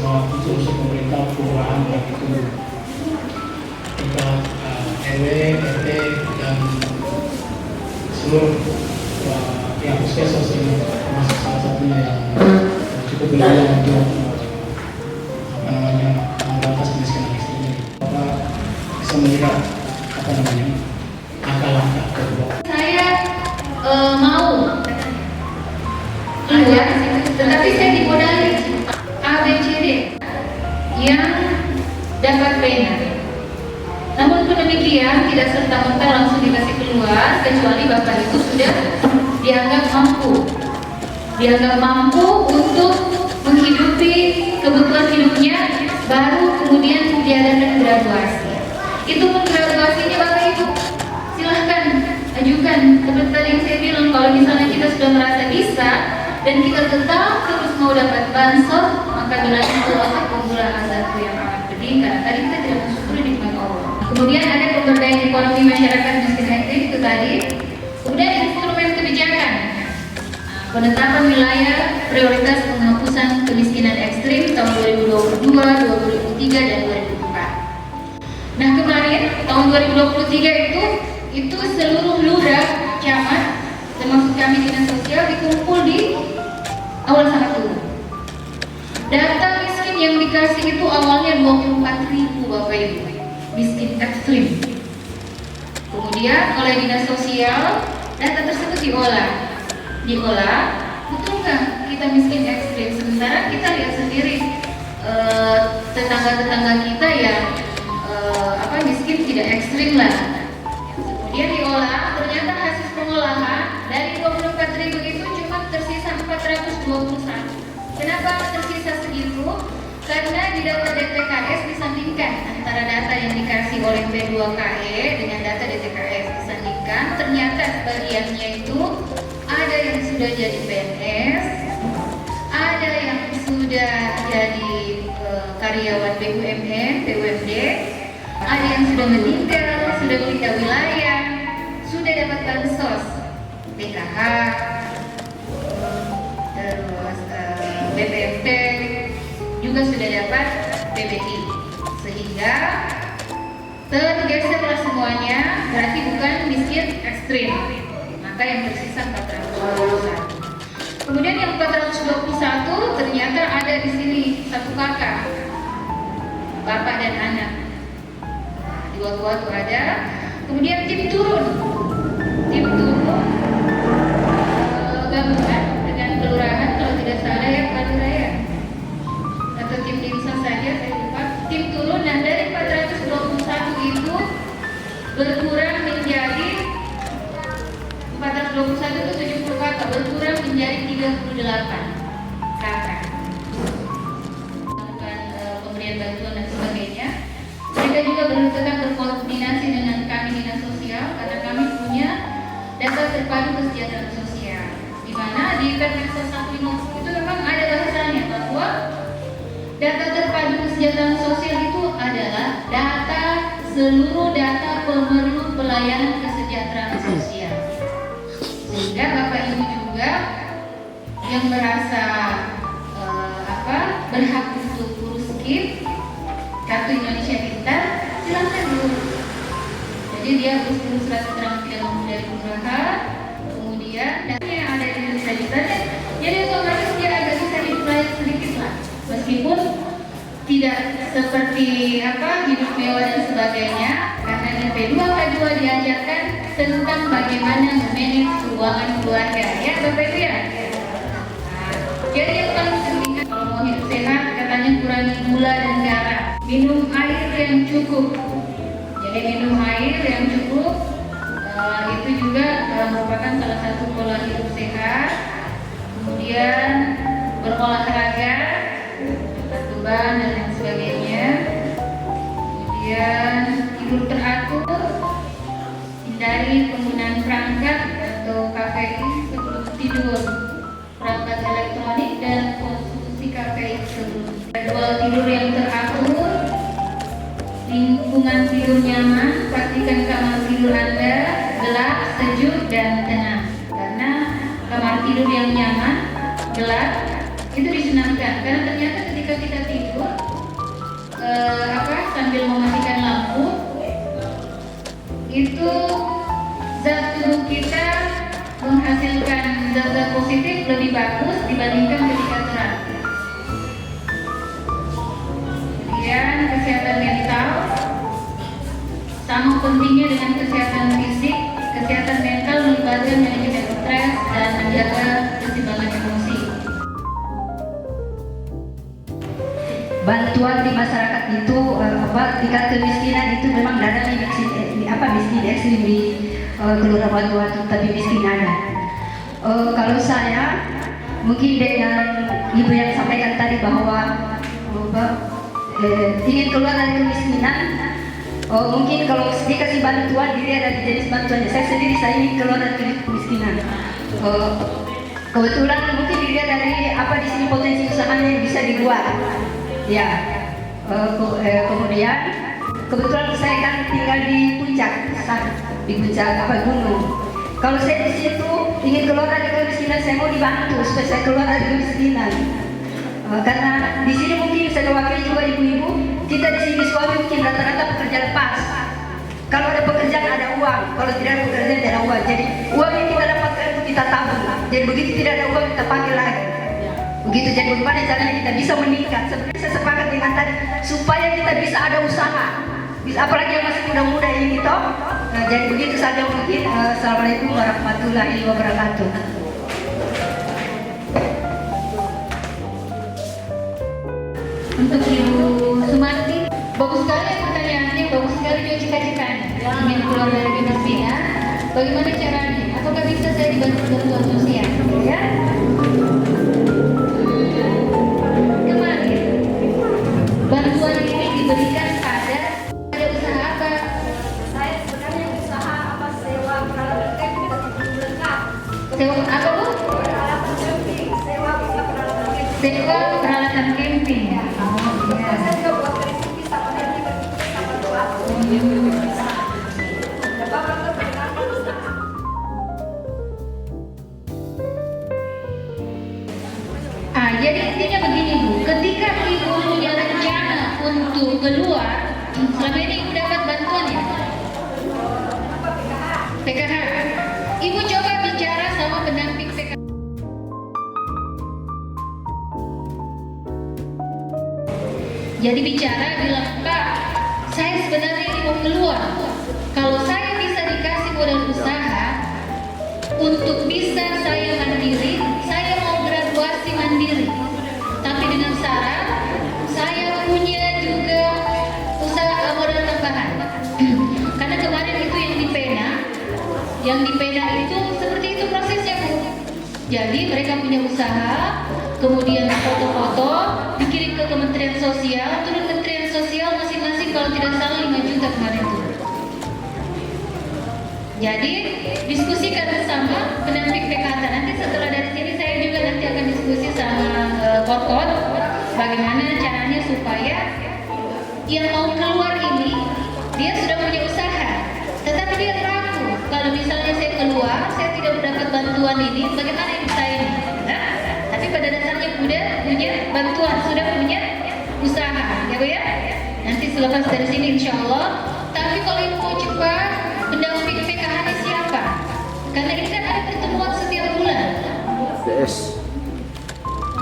semua unsur-unsur pemerintah, kelurahan, baik itu tingkat RW, RT, dan seluruh pihak puskesmas ini, termasuk salah satunya yang cukup berjaya untuk memberantas kemiskinan ekstrim ini. Bapak bisa melihat langkah-langkah kedua. Saya mau keluar, tetapi saya dimodali A, B, C, D yang dapat pena. Namun pun demikian, tidak serta-merta langsung dikasih keluar, kecuali Bapak itu sudah dianggap mampu untuk menghidupi kebutuhan hidupnya, baru kemudian diadakan graduasi. Itu pun graduasinya Bapak Ibu silahkan ajukan. Seperti tadi yang saya bilang, kalau misalnya kita sudah merasa bisa dan kita tetap terus mau dapat bansos, maka bilangnya Allah pemula azabku yang amat pedih, karena tadi kita tidak mensyukuri nikmat Allah. Kemudian ada pemberdayaan ekonomi masyarakat miskin ekstrim itu tadi. Kemudian instrumen kebijakan, penetapan wilayah prioritas penghapusan kemiskinan ekstrim tahun 2022, 2023, dan 2024. Nah, kemarin tahun 2023 itu seluruh lurah, camat, termasuk kami dinas sosial dikumpul di awal 1. Data miskin yang dikasih itu awalnya 24.000 Bapak Ibu, miskin ekstrim. Kemudian oleh dinas sosial data tersebut diolah, betul nggak kita miskin ekstrim? Sementara kita lihat sendiri tetangga-tetangga kita yang miskin tidak ekstrim lah. Kemudian diolah, ternyata hasil pengolahan dari 24.000 itu cuma tersisa 421. Kenapa tersisa segitu? Karena di data DTKS disandingkan antara data yang dikasih oleh P2KE dengan data DTKS disandingkan, ternyata sebagiannya itu ada yang sudah jadi PNS, ada yang sudah jadi karyawan BUMN, BUMD, ada yang sudah meninggal, sudah pindah wilayah, sudah dapat bansos, PKH, terus BPMT, juga sudah dapat PBI, sehingga tergeserlah semuanya, berarti bukan miskin ekstrim. Maka yang tersisa 421. Kemudian yang 421 ternyata ada di sini satu kakak, bapak dan anak. Di waktu ada. Kemudian tim turun gabungan dengan kelurahan, kalau tidak salah ya Padu Raya atau tim Dimsa saja, saya lupa. Tim turun dan dari 421 itu berkurang menjadi 421 itu 70 kakak, berkurang menjadi 38 kakak. Melakukan pemberian bantuan dan sebagainya. Mereka juga tetap berkoordinasi dengan kami dinas sosial, karena kami punya data terpadu kesejahteraan sosial, di mana di Permensos 150 itu memang ada bahasanya bahwa data terpadu kesejahteraan sosial itu adalah data seluruh data pemerlu pelayanan kesejahteraan sosial. Sehingga Bapak Ibu juga yang merasa berhak untuk urus KIP, Kartu Indonesia Pintar, silakan dulu. Jadi dia urus surat keterangan tidak mampu dari kelurahan, kemudian datanya yang ada di Indonesia Pintar, jadi otomatis dia agak bisa diperoleh sedikit lah, meskipun tidak seperti hidup mewah dan sebagainya, karena di P2K2 diajarkan tentang bagaimana memanage keuangan keluarga, ya Bapak Ibu ya. Jadi yang paling penting kalau mau hidup sehat, katanya kurangi gula dan garam, minum air yang cukup. Jadi minum air yang cukup itu juga merupakan salah satu pola hidup sehat. Kemudian berolahraga, bertebaran dan lain sebagainya. Kemudian tidur teratur, hindari penggunaan perangkat atau kafein sebelum tidur, perangkat elektronik, dan konsumsi kafein sebelum jadwal tidur yang teratur, lingkungan tidur nyaman, pastikan kamar tidur Anda gelap, sejuk, dan tenang. Karena kamar tidur yang nyaman, gelap, itu disenangkan karena ternyata ketika kita tidur sambil mematikan lampu itu zat tubuh kita menghasilkan zat-zat positif lebih bagus dibandingkan ketika terang. Kemudian kesehatan mental sama pentingnya dengan kesehatan fisik. Kesehatan mental melibatkan manajemen stres dan menjaga keseimbangan emosi. Bantuan di masyarakat itu tingkat kemiskinan itu memang ada miskin ekstrim di Kelurahan Batu-Batu, tapi miskin ada. Kalau saya mungkin dengan ibu yang sampaikan tadi bahwa ingin keluar dari kemiskinan, mungkin kalau dikasih bantuan dilihat dari jenis bantuannya. Saya ingin keluar dari kemiskinan. Kebetulan mungkin dilihat dari di sini potensi usahanya yang bisa dibuat. Ya, kemudian kebetulan saya kan tinggal di puncak gunung. Kalau saya di situ ingin keluar dari kemiskinan, saya mau dibantu supaya saya keluar dari kemiskinan. Karena di sini mungkin saya mewakili juga ibu-ibu, kita di sini suami mungkin rata-rata pekerja lepas. Kalau ada pekerjaan ada uang, kalau tidak ada pekerjaan tidak ada uang. Jadi uang yang kita dapatkan itu kita tabung. Jadi begitu tidak ada uang kita pakai lagi. Begitu, jadi bagaimana caranya kita bisa meningkat? Sebenarnya saya sepakat dengan tadi supaya kita bisa ada usaha. Apalagi yang masih muda-muda ini toh. Nah, jadi begitu saja mungkin. Assalamualaikum warahmatullahi wabarakatuh. Untuk Ibu Sumarti, bagus sekali pertanyaannya, bagus sekali juga cita-citanya. Ingin keluar dari kemiskinan, bagaimana caranya? Apakah bisa saya dibantu bantuan sosial? Ya? Kemarin, bantuan ini diberikan pada usaha apa? Saya sebenarnya usaha sewa peralatan camping lengkap. Sewa apa Bu? Peralatan camping, sewa peralatan camping. Sewa peralatan camping. Saya juga buat resipi sama nanti berbicara sama doa. Bapak tuh perkenalkan usaha. Jadi intinya begini Bu, ketika Ibu punya rencana untuk keluar, selama ini Ibu dapat bantuan ya? PKH. Ibu coba bicara sama pendamping PKH. Jadi bicara, bilang, Pak, saya sebenarnya ini mau keluar. Kalau saya bisa dikasih modal usaha, untuk bisa saya mandiri, saya mau graduasi mandiri. Tapi dengan syarat, saya punya juga usaha modal tambahan. Karena kemarin itu yang di pena itu seperti itu prosesnya Bu. Jadi mereka punya usaha, kemudian foto-foto, dikirim ke Kementerian Sosial, turun Kementerian Sosial masing-masing kalau tidak salah 5 juta kemarin itu. Jadi diskusikan bersama pendamping PKH. Nanti setelah dari sini saya juga nanti akan diskusi sama Korkot bagaimana caranya supaya yang mau keluar ini dia sudah punya usaha, tetapi dia ragu kalau misalnya saya keluar, saya tidak mendapat bantuan ini, bagaimana hidup saya ini? Nah, tapi pada dasarnya sudah punya bantuan, sudah punya usaha, ya Bu ya. Nanti selepas dari sini insya Allah. Tapi kalau ini mau cepat, pendamping PKH ini siapa? Karena ini kan ada pertemuan setiap bulan. Yes.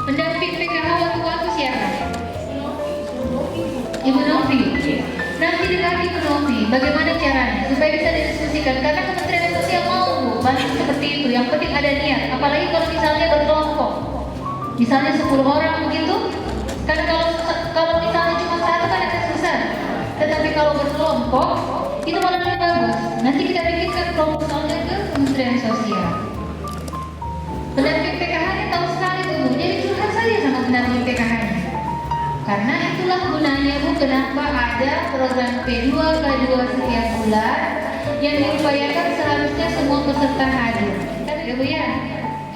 Pendamping PKH waktu-waktu siapa? Ibu Novi. Nanti dekati Ibu Novi, bagaimana caranya supaya bisa didiskusikan? Karena Kementerian Sosial mau bantu seperti itu. Yang penting ada niat. Apalagi kalau misalnya berkelompok, misalnya 10 orang begitu. Karena kalau misalnya cuma satu kan agak susah. Tetapi kalau berkelompok itu malah lebih bagus. Nanti kita bikinkan proposalnya ke Kementerian Sosial. Pendamping PKH-nya tahu sekali tuh Bu, jadi curhat saja sama pendamping PKH-nya. Karena itulah gunanya Bu, kenapa ada program P2K2 setiap bulan yang diupayakan seharusnya semua peserta hadir. Kan ya Bu ya?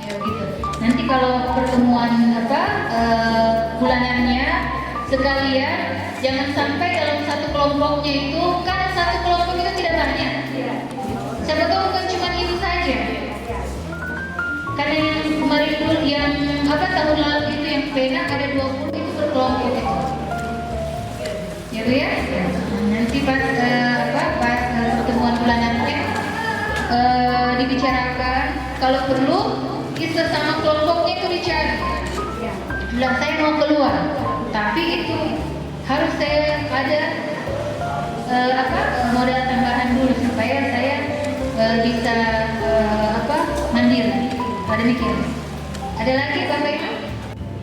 Ya gitu. Nanti kalau pertemuan bulanannya sekalian, jangan sampai dalam satu kelompoknya itu, kan satu kelompok itu tidak banyak. Siapa tahu bukan cuma ibu saja. Karena yang kemarin dulu, yang tahun lalu itu yang pena ada 20 itu berkelompok itu. Ya Bu ya. Nanti pas pertemuan bulanannya dibicarakan, kalau perlu sesama kelompoknya itu dicari. Bilang saya mau keluar, tapi itu harus saya ada modal tambahan dulu supaya saya bisa mandiri. Ada demikian. Ada lagi Bapak Ibu?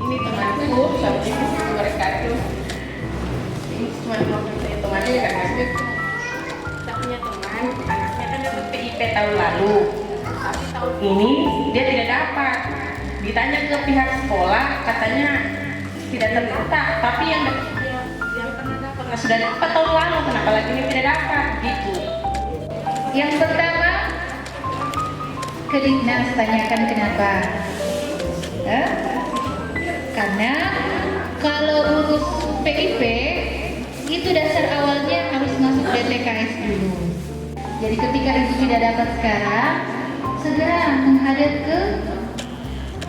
Ini temanku, sama ibu mereka itu ini cuma temannya nggak ada. Kita punya teman, anaknya kan dapat PIP tahun lalu, tapi tahun ini dia tidak dapat. Ditanya ke pihak sekolah, katanya tidak terdaftar, tapi yang pernah dapat, sudah dapat tahun lalu, kenapa lagi ini tidak dapat? Gitu. Yang pertama, ke Dinas tanyakan kenapa. Karena kalau urus PIP itu dasar awalnya harus masuk DTKS dulu. Jadi ketika itu tidak dapat sekarang, segera menghadap ke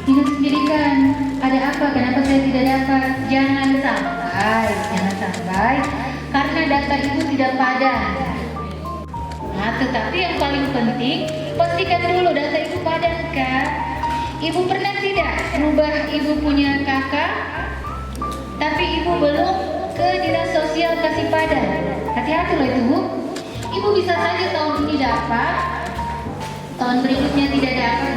Dinas Pendidikan. Ada apa? Kenapa saya tidak dapat? Jangan sampai karena data ibu tidak padan. Nah, tetapi yang paling penting, pastikan dulu data ibu padan kan? Ibu pernah tidak merubah ibu punya kakak, tapi ibu belum ke Dinas Sosial kasih padan? Hati-hati loh itu Bu. Ibu bisa saja tahun ini dapat, tahun berikutnya tidak dapat,